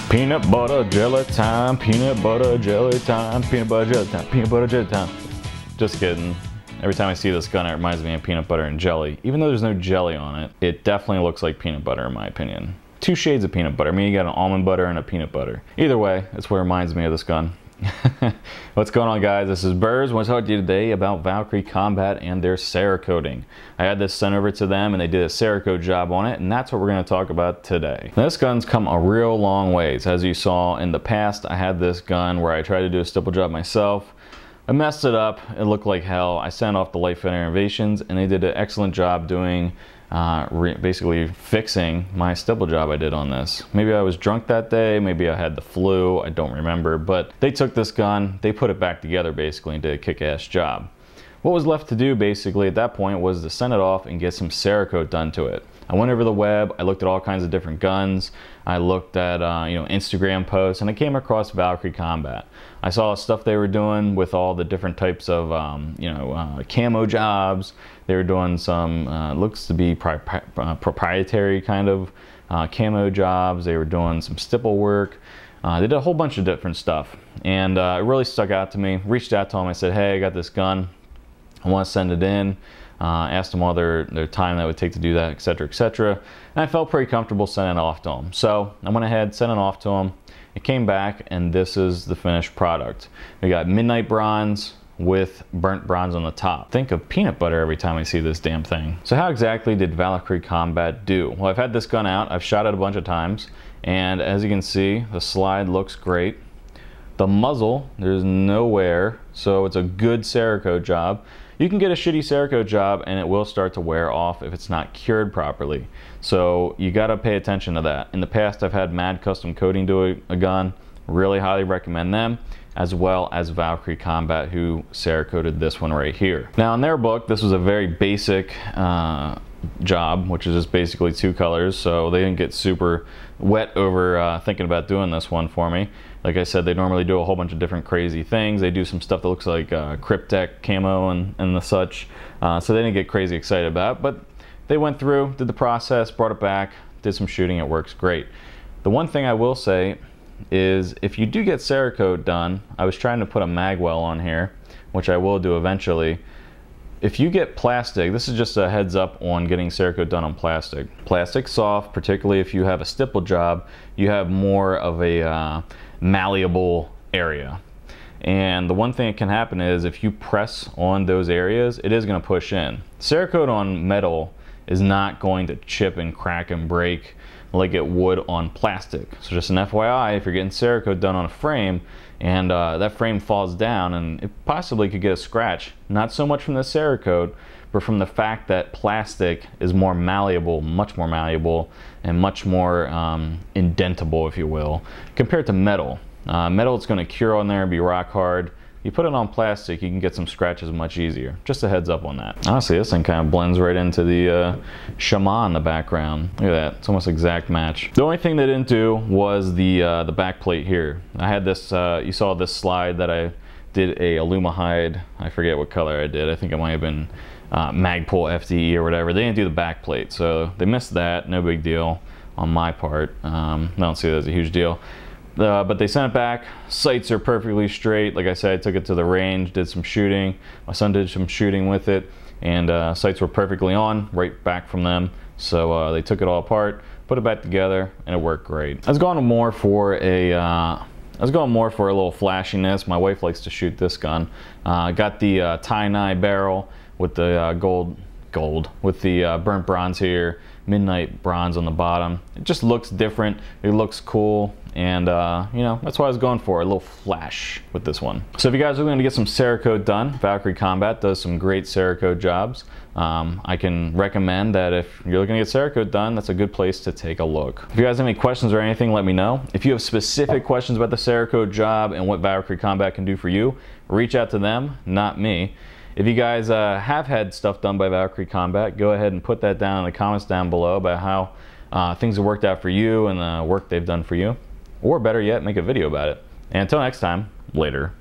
Peanut butter jelly time, peanut butter jelly time, peanut butter jelly time, peanut butter jelly time. Just kidding. Every time I see this gun, it reminds me of peanut butter and jelly. Even though there's no jelly on it, it definitely looks like peanut butter in my opinion. Two shades of peanut butter. I mean, you got an almond butter and a peanut butter. Either way, it's what reminds me of this gun. What's going on, guys? This is Burrs. I want to talk to you today about Valkyrie Combat and their Cerakoting. I had this sent over to them and they did a Cerakote job on it, and that's what we're going to talk about today. Now, this gun's come a real long ways. As you saw in the past, I had this gun where I tried to do a stipple job myself. I messed it up. It looked like hell. I sent off the Light Fit Innovations and they did an excellent job doing basically fixing my stipple job I did on this. Maybe I was drunk that day, maybe I had the flu, I don't remember, but they took this gun, they put it back together basically and did a kick-ass job. What was left to do basically at that point was to send it off and get some Cerakote done to it. I went over the web, I looked at all kinds of different guns, I looked at Instagram posts, and I came across Valkyrie Combat. I saw stuff they were doing with all the different types of camo jobs. They were doing some looks to be proprietary kind of camo jobs. They were doing some stipple work. They did a whole bunch of different stuff, and it really stuck out to me. Reached out to them, I said, hey, I got this gun, I want to send it in. Asked them all their time that would take to do that, etc., etc. And I felt pretty comfortable sending it off to them. So I went ahead, sent it off to them. It came back, and this is the finished product. We got midnight bronze with burnt bronze on the top. Think of peanut butter every time I see this damn thing. So how exactly did Valkyrie Combat do? Well, I've had this gun out, I've shot it a bunch of times, and as you can see, the slide looks great. The muzzle, there's no wear, so it's a good Cerakote job. You can get a shitty Cerakote job and it will start to wear off if it's not cured properly. So you gotta pay attention to that. In the past, I've had Mad Custom Coating do a gun. Really highly recommend them, as well as Valkyrie Combat, who Cerakoted this one right here. Now in their book, this was a very basic job, which is just basically two colors, so they didn't get super wet over thinking about doing this one for me. Like I said, they normally do a whole bunch of different crazy things. They do some stuff that looks like Cryptek camo and the such, so they didn't get crazy excited about it, but they went through, did the process, brought it back, did some shooting, it works great. The one thing I will say is if you do get Cerakote done, I was trying to put a mag well on here, which I will do eventually. If you get plastic, this is just a heads up on getting Cerakote done on plastic. Plastic soft, particularly if you have a stipple job, you have more of a malleable area. And the one thing that can happen is if you press on those areas, it is going to push in. Cerakote on metal is not going to chip and crack and break like it would on plastic. So just an FYI, if you're getting Cerakote done on a frame and that frame falls down, and it possibly could get a scratch, not so much from the Cerakote, but from the fact that plastic is more malleable, much more malleable, and much more indentable, if you will, compared to metal. Metal, it's going to cure on there and be rock hard. You put it on plastic, you can get some scratches much easier. Just a heads up on that. Honestly, this thing kind of blends right into the Shaman in the background. Look at that, it's almost exact match. The only thing they didn't do was the back plate here. I had this, you saw this slide that I did a Alumahide, I forget what color I did. I think it might have been Magpul FDE or whatever. They didn't do the back plate, so they missed that. No big deal on my part. I don't see that as a huge deal. But they sent it back. Sights are perfectly straight. Like I said, I took it to the range, did some shooting. My son did some shooting with it, and sights were perfectly on, right back from them. So they took it all apart, put it back together, and it worked great. I was going more for a little flashiness. My wife likes to shoot this gun. Got the tie-nye barrel with the gold with the burnt bronze here, midnight bronze on the bottom. It just looks different. It looks cool. And that's what I was going for, a little flash with this one. So if you guys are looking to get some Cerakote done, Valkyrie Combat does some great Cerakote jobs. I can recommend that if you're looking to get Cerakote done, that's a good place to take a look. If you guys have any questions or anything, let me know. If you have specific questions about the Cerakote job and what Valkyrie Combat can do for you, reach out to them, not me. If you guys have had stuff done by Valkyrie Combat, go ahead and put that down in the comments down below about how things have worked out for you and the work they've done for you. Or better yet, make a video about it. And until next time, later.